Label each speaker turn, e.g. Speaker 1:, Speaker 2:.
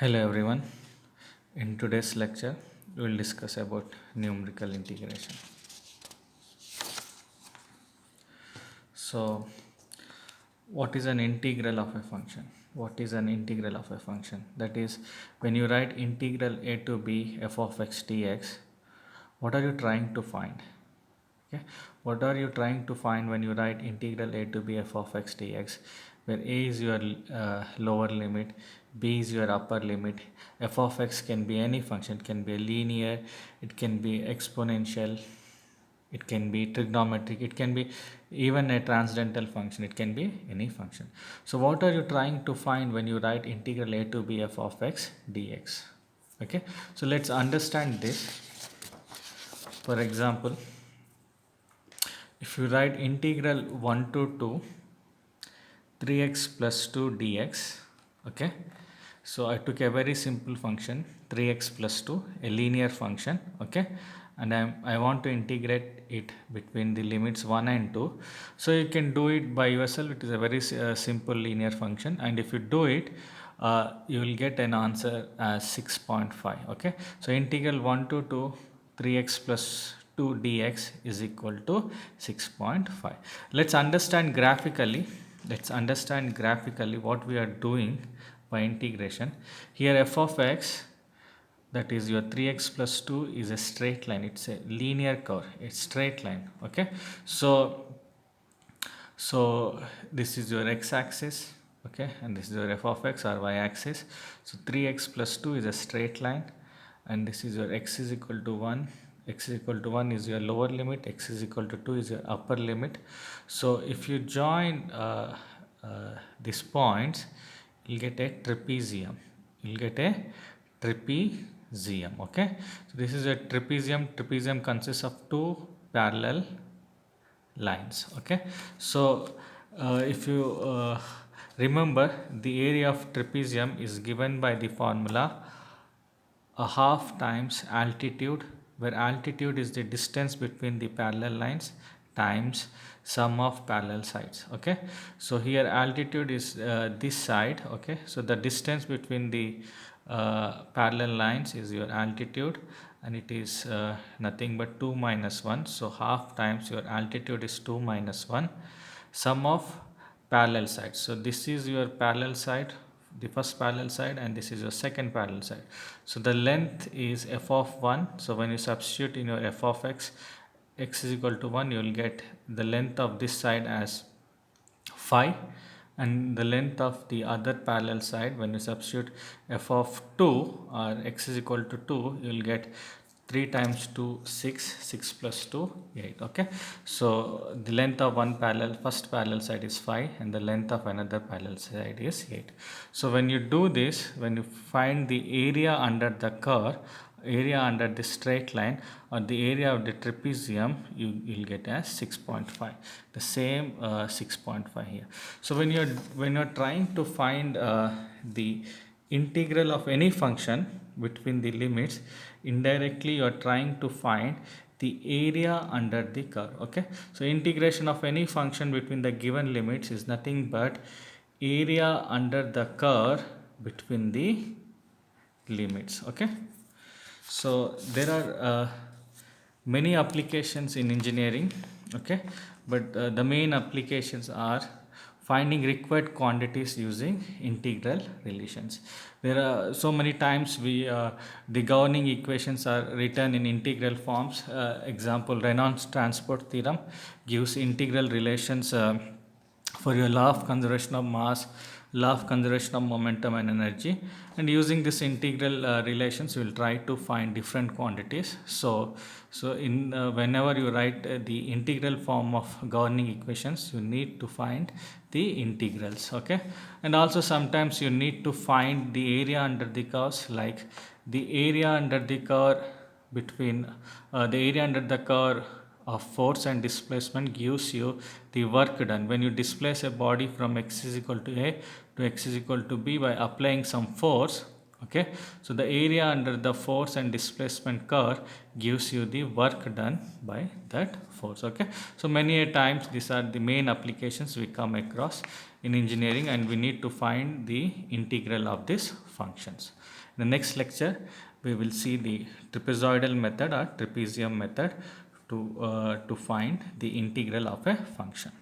Speaker 1: Hello everyone. In today's lecture, we will discuss about numerical integration. So, what is an integral of a function? What is an integral of a function? That is, when you write integral a to b f of x dx, what are you trying to find? Okay, what are you trying to find when you write integral a to b f of x dx, where a is your lower limit, b is your upper limit. F of x can be any function, it can be a linear, it can be exponential, it can be trigonometric, it can be even a transcendental function, it can be any function. So what are you trying to find when you write integral a to b f of x dx? Okay, so let's understand this. For example, if you write integral 1 to 2 3x plus 2 dx, okay, so I took a very simple function 3x plus 2, a linear function, okay, and I want to integrate it between the limits 1 and 2. So you can do it by yourself. It is a very simple linear function, and if you do it, you will get an answer as 6.5. okay, so integral 1 to 2 3x plus 2 dx is equal to 6.5. Let's understand graphically what we are doing by integration. Here f of x, that is your 3x plus 2, is a straight line. It's a linear curve, it's straight line. Okay, so this is your x-axis, okay, and this is your f of x or y-axis. So 3x plus 2 is a straight line, and this is your x is equal to 1. X is equal to 1 is your lower limit, x is equal to 2 is your upper limit. So if you join these points, you'll get a trapezium. Okay, so this is a trapezium consists of two parallel lines. Okay, so if you remember, the area of trapezium is given by the formula a half times altitude, where altitude is the distance between the parallel lines times sum of parallel sides. Okay, so here altitude is this side. Okay, so the distance between the parallel lines is your altitude, and it is nothing but 2 minus 1. So half times your altitude is 2 minus 1, sum of parallel sides. So this is your parallel side, the first parallel side, and this is your second parallel side. So the length is f of 1. So when you substitute in your f of x, x is equal to 1, you will get the length of this side as 5, and the length of the other parallel side, when you substitute f of 2 or x is equal to 2, you will get 3 times 2 6 plus 2 8. Okay, so the length of one first parallel side is 5, and the length of another parallel side is 8. So when you do this, when you find the area under the curve, area under the straight line, or the area of the trapezium, you will get as 6.5, the same 6.5 here. So when you're trying to find the integral of any function between the limits, indirectly you are trying to find the area under the curve. Okay, so integration of any function between the given limits is nothing but area under the curve between the limits. Okay, so there are many applications in engineering. Okay, but the main applications are finding required quantities using integral relations. There are so many times the governing equations are written in integral forms. Example, Reynolds transport theorem gives integral relations for your law of conservation of mass, law of conservation of momentum and energy, and using this integral relations we will try to find different quantities. So in whenever you write the integral form of governing equations, you need to find the integrals. Okay, and also sometimes you need to find the area under the curves, like the area under the curve between the area under the curve of force and displacement gives you the work done when you displace a body from x is equal to a to x is equal to b by applying some force. Okay, so the area under the force and displacement curve gives you the work done by that force. Okay, so many a times these are the main applications we come across in engineering, and we need to find the integral of these functions. In the next lecture we will see the trapezoidal method or trapezium method to find the integral of a function.